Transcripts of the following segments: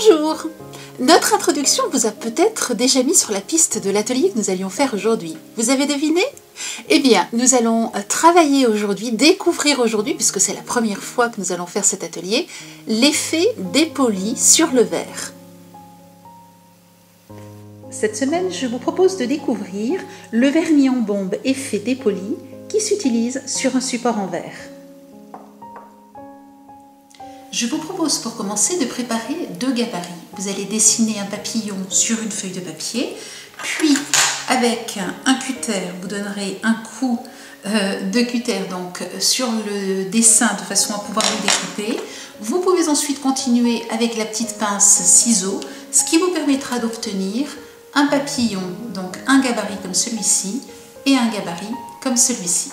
Bonjour! Notre introduction vous a peut-être déjà mis sur la piste de l'atelier que nous allions faire aujourd'hui. Vous avez deviné? Eh bien, nous allons travailler aujourd'hui, découvrir aujourd'hui, puisque c'est la première fois que nous allons faire cet atelier, l'effet dépoli sur le verre. Cette semaine, je vous propose de découvrir le vernis en bombe effet dépoli qui s'utilise sur un support en verre. Je vous propose pour commencer de préparer deux gabarits. Vous allez dessiner un papillon sur une feuille de papier, puis avec un cutter, vous donnerez un coup de cutter donc, sur le dessin de façon à pouvoir le découper. Vous pouvez ensuite continuer avec la petite pince ciseau, ce qui vous permettra d'obtenir un papillon, donc un gabarit comme celui-ci et un gabarit comme celui-ci.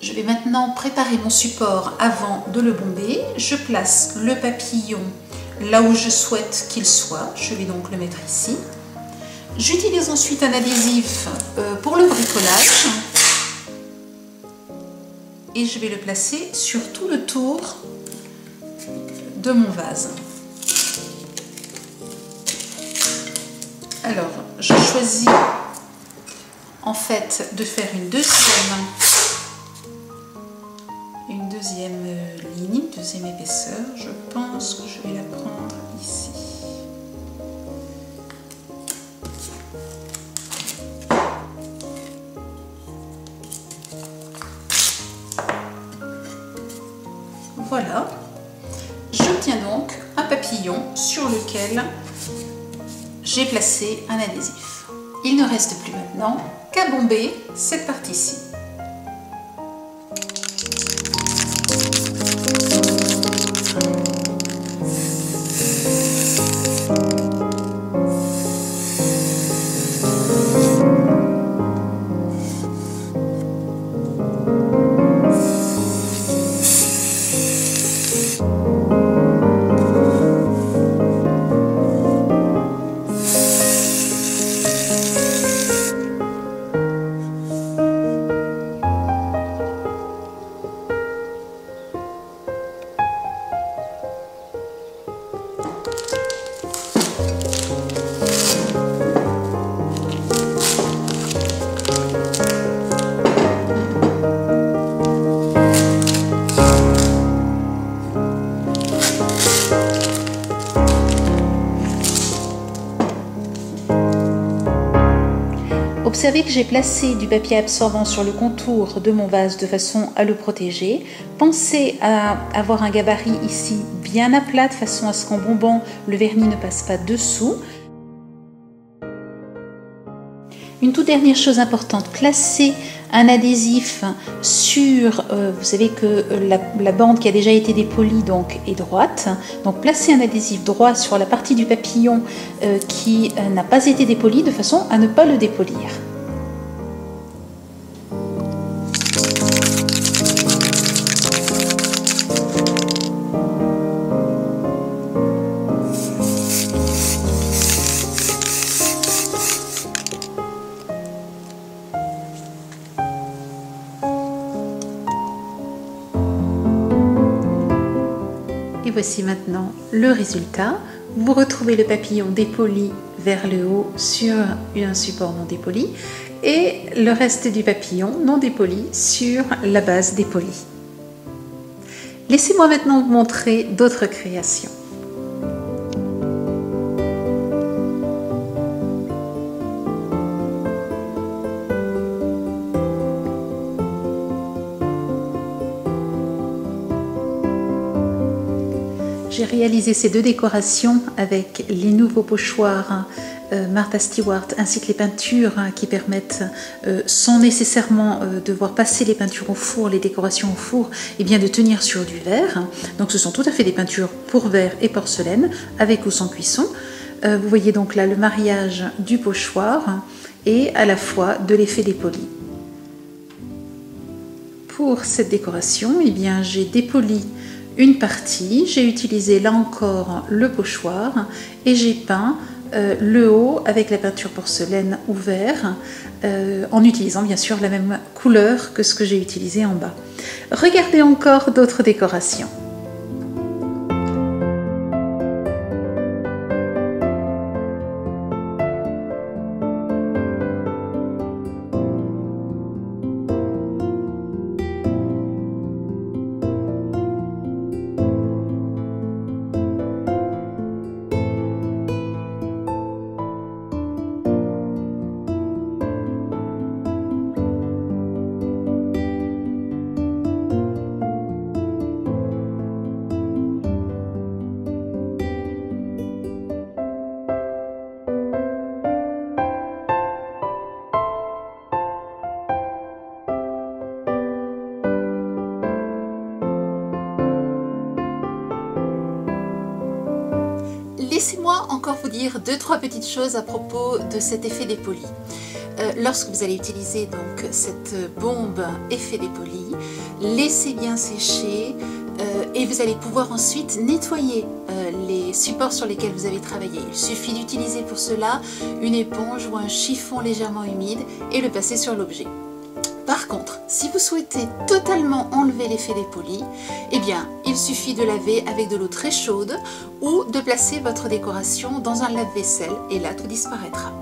Je vais maintenant préparer mon support avant de le bomber. Je place le papillon là où je souhaite qu'il soit. Je vais donc le mettre ici. J'utilise ensuite un adhésif pour le bricolage. Et je vais le placer sur tout le tour de mon vase. Alors, je choisis en fait de faire une deuxième ligne, deuxième épaisseur. Je pense que je vais la prendre ici. Voilà. J'obtiens donc un papillon sur lequel j'ai placé un adhésif. Il ne reste plus maintenant qu'à bomber cette partie-ci. Observez que j'ai placé du papier absorbant sur le contour de mon vase de façon à le protéger. Pensez à avoir un gabarit ici bien à plat de façon à ce qu'en bombant, le vernis ne passe pas dessous. Une toute dernière chose importante, placez un adhésif sur, vous savez que la bande qui a déjà été dépolie donc, est droite, donc placez un adhésif droit sur la partie du papillon qui n'a pas été dépolie de façon à ne pas le dépolir. Et voici maintenant le résultat. Vous retrouvez le papillon dépoli vers le haut sur un support non dépoli et le reste du papillon non dépoli sur la base dépolie. Laissez-moi maintenant vous montrer d'autres créations. J'ai réalisé ces deux décorations avec les nouveaux pochoirs Martha Stewart ainsi que les peintures qui permettent, sans nécessairement devoir passer les peintures au four, les décorations au four, et bien de tenir sur du verre. Donc ce sont tout à fait des peintures pour verre et porcelaine, avec ou sans cuisson. Vous voyez donc là le mariage du pochoir et à la fois de l'effet dépoli. Pour cette décoration, eh bien j'ai dépoli une partie, j'ai utilisé là encore le pochoir et j'ai peint le haut avec la peinture porcelaine ou verre en utilisant bien sûr la même couleur que ce que j'ai utilisé en bas. Regardez encore d'autres décorations. laissez-moi encore vous dire 2-3 petites choses à propos de cet effet dépoli. Lorsque vous allez utiliser donc cette bombe effet dépoli, laissez bien sécher et vous allez pouvoir ensuite nettoyer les supports sur lesquels vous avez travaillé. Il suffit d'utiliser pour cela une éponge ou un chiffon légèrement humide et le passer sur l'objet. Par contre, si vous souhaitez totalement enlever l'effet dépoli, eh bien, il suffit de laver avec de l'eau très chaude ou de placer votre décoration dans un lave-vaisselle et là, tout disparaîtra.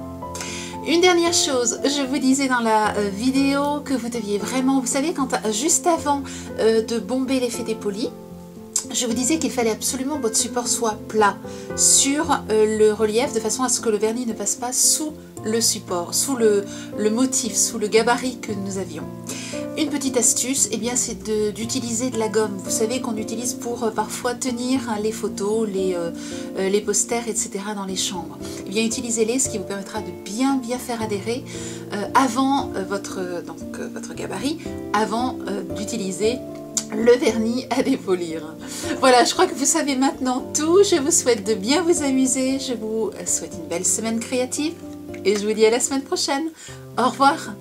Une dernière chose, je vous disais dans la vidéo que vous deviez vraiment, vous savez, juste avant de bomber l'effet dépoli, je vous disais qu'il fallait absolument que votre support soit plat sur le relief de façon à ce que le vernis ne passe pas sous le support, sous le motif, sous le gabarit que nous avions. Une petite astuce, eh bien, c'est d'utiliser de la gomme. Vous savez qu'on utilise pour parfois tenir les photos, les posters, etc. dans les chambres. Eh bien, utilisez-les, ce qui vous permettra de bien faire adhérer avant votre gabarit, avant d'utiliser le vernis à dépolir. Voilà, je crois que vous savez maintenant tout. Je vous souhaite de bien vous amuser. Je vous souhaite une belle semaine créative et je vous dis à la semaine prochaine. Au revoir.